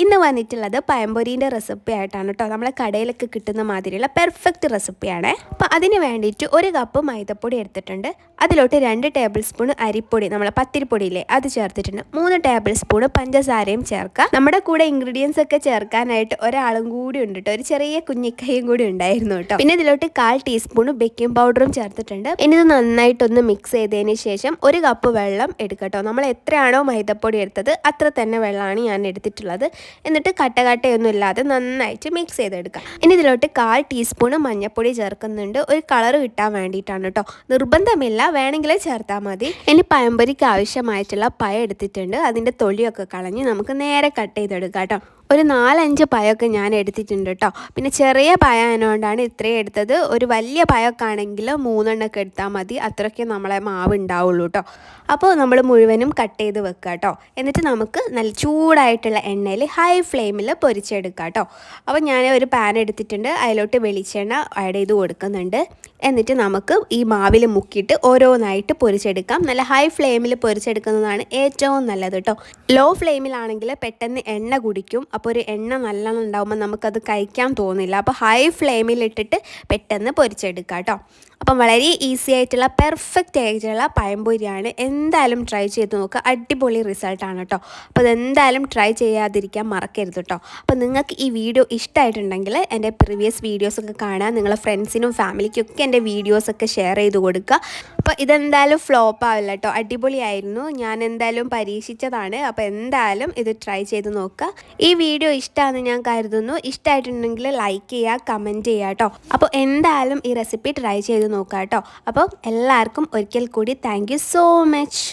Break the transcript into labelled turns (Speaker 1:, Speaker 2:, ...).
Speaker 1: ഇന്ന് വന്നിട്ടുള്ളത് പഴംപൊരീൻ്റെ റെസിപ്പി ആയിട്ടാണ് കേട്ടോ. നമ്മളെ കടയിലൊക്കെ കിട്ടുന്ന മാതിരിയുള്ള പെർഫെക്റ്റ് റെസിപ്പിയാണ്. അപ്പോൾ അതിന് വേണ്ടിയിട്ട് 1 കപ്പ് മൈദപ്പൊടി എടുത്തിട്ടുണ്ട്. അതിലോട്ട് 2 ടേബിൾ സ്പൂൺ അരിപ്പൊടി, നമ്മളെ പത്തിരിപ്പൊടിയില്ലേ, അത് ചേർത്തിട്ടുണ്ട്. 3 ടേബിൾ സ്പൂൺ പഞ്ചസാരയും ചേർക്കുക. നമ്മുടെ കൂടെ ഇൻഗ്രീഡിയൻസ് ഒക്കെ ചേർക്കാനായിട്ട് ഒരാളും കൂടി ഉണ്ട് കേട്ടോ, ഒരു ചെറിയ കുഞ്ഞിക്കൈയും കൂടി ഉണ്ടായിരുന്നു കേട്ടോ. പിന്നെ ഇതിലോട്ട് 1/4 ടീസ്പൂൺ ബേക്കിംഗ് പൗഡറും ചേർത്തിട്ടുണ്ട്. ഇനി ഇത് നന്നായിട്ടൊന്ന് മിക്സ് ചെയ്തതിന് ശേഷം 1 കപ്പ് വെള്ളം എടുക്കട്ടോ. നമ്മൾ എത്രയാണോ മൈദപ്പൊടി എടുത്തത് അത്ര തന്നെ വെള്ളമാണ് ഞാൻ എടുത്തിട്ടുള്ളത്. എന്നിട്ട് കട്ടയൊന്നും ഇല്ലാതെ നന്നായിട്ട് മിക്സ് ചെയ്തെടുക്കാം. ഇനി ഇതിലോട്ട് 1/4 ടീസ്പൂൺ മഞ്ഞൾപ്പൊടി ചേർക്കുന്നുണ്ട്, ഒരു കളർ കിട്ടാൻ വേണ്ടിയിട്ടാണ് കേട്ടോ. നിർബന്ധമില്ല, വേണമെങ്കിൽ ചേർത്താൽ മതി. ഇനി പഴംപൊരിക്ക് ആവശ്യമായിട്ടുള്ള പഴം എടുത്തിട്ടുണ്ട്. അതിൻ്റെ തൊലിയൊക്കെ കളഞ്ഞ് നമുക്ക് നേരെ കട്ട് ചെയ്തെടുക്കാം കേട്ടോ. ഒരു 4-5 പഴമൊക്കെ ഞാൻ എടുത്തിട്ടുണ്ട് കേട്ടോ. പിന്നെ ചെറിയ പഴം ആയതുകൊണ്ടാണ് ഇത്രയും എടുത്തത്. ഒരു വലിയ പഴമൊക്കെ ആണെങ്കിൽ 3 എണ്ണമൊക്കെ എടുത്താൽ മതി, അത്രയ്ക്ക് നമ്മളെ മാവ് ഉണ്ടാവുള്ളൂ കേട്ടോ. അപ്പോൾ നമ്മൾ മുഴുവനും കട്ട് ചെയ്ത് വെക്കുക കേട്ടോ. എന്നിട്ട് നമുക്ക് നല്ല ചൂടായിട്ടുള്ള എണ്ണയിൽ ഹൈ ഫ്ലെയിമിൽ പൊരിച്ചെടുക്കാം കേട്ടോ. അപ്പോൾ ഞാൻ ഒരു പാൻ എടുത്തിട്ടുണ്ട്, അതിലോട്ട് വെളിച്ചെണ്ണ ആഡ് ചെയ്ത് കൊടുക്കുന്നുണ്ട്. എന്നിട്ട് നമുക്ക് ഈ മാവിൽ മുക്കിയിട്ട് ഓരോന്നായിട്ട് പൊരിച്ചെടുക്കാം. നല്ല ഹൈ ഫ്ലെയിമിൽ പൊരിച്ചെടുക്കുന്നതാണ് ഏറ്റവും നല്ലത് കേട്ടോ. ലോ ഫ്ലെയിമിലാണെങ്കിൽ പെട്ടെന്ന് എണ്ണ കുടിക്കും. അപ്പോൾ ഒരു എണ്ണ നല്ലോണം ഉണ്ടാകുമ്പോൾ നമുക്കത് കഴിക്കാൻ തോന്നില്ല. അപ്പോൾ ഹൈ ഫ്ലെയിമിലിട്ടിട്ട് പെട്ടെന്ന് പൊരിച്ചെടുക്കാം കേട്ടോ. അപ്പം വളരെ ഈസി ആയിട്ടുള്ള പെർഫെക്റ്റ് ആയിട്ടുള്ള പഴംപൊരിയാണ്. എന്തായാലും ട്രൈ ചെയ്ത് നോക്കുക, അടിപൊളി റിസൾട്ടാണ് കേട്ടോ. അപ്പോൾ അതെന്തായാലും ട്രൈ ചെയ്യാതിരിക്കാൻ മറക്കരുത് കേട്ടോ. അപ്പോൾ നിങ്ങൾക്ക് ഈ വീഡിയോ ഇഷ്ടമായിട്ടുണ്ടെങ്കിൽ എൻ്റെ പ്രീവിയസ് വീഡിയോസൊക്കെ കാണാൻ നിങ്ങളെ ഫ്രണ്ട്സിനും ഫാമിലിക്കും ഒക്കെ എൻ്റെ വീഡിയോസൊക്കെ ഷെയർ ചെയ്ത് കൊടുക്കുക. അപ്പോൾ ഇതെന്തായാലും ഫ്ലോപ്പ് ആവില്ല കേട്ടോ, അടിപൊളിയായിരുന്നു. ഞാൻ എന്തായാലും പരീക്ഷിച്ചതാണ്. അപ്പോൾ എന്തായാലും ഇത് ട്രൈ ചെയ്ത് നോക്കുക. ഈ വീഡിയോ ഇഷ്ടമാണെന്ന് ഞാൻ കരുതുന്നു. ഇഷ്ടമായിട്ടുണ്ടെങ്കിൽ ലൈക്ക് ചെയ്യുക, കമൻറ്റ് ചെയ്യുക കേട്ടോ. അപ്പോൾ എന്തായാലും ഈ റെസിപ്പി ട്രൈ ചെയ്ത് നോക്കാം കേട്ടോ. അപ്പോൾ എല്ലാവർക്കും ഒരിക്കൽ കൂടി താങ്ക് യു സോ മച്ച്.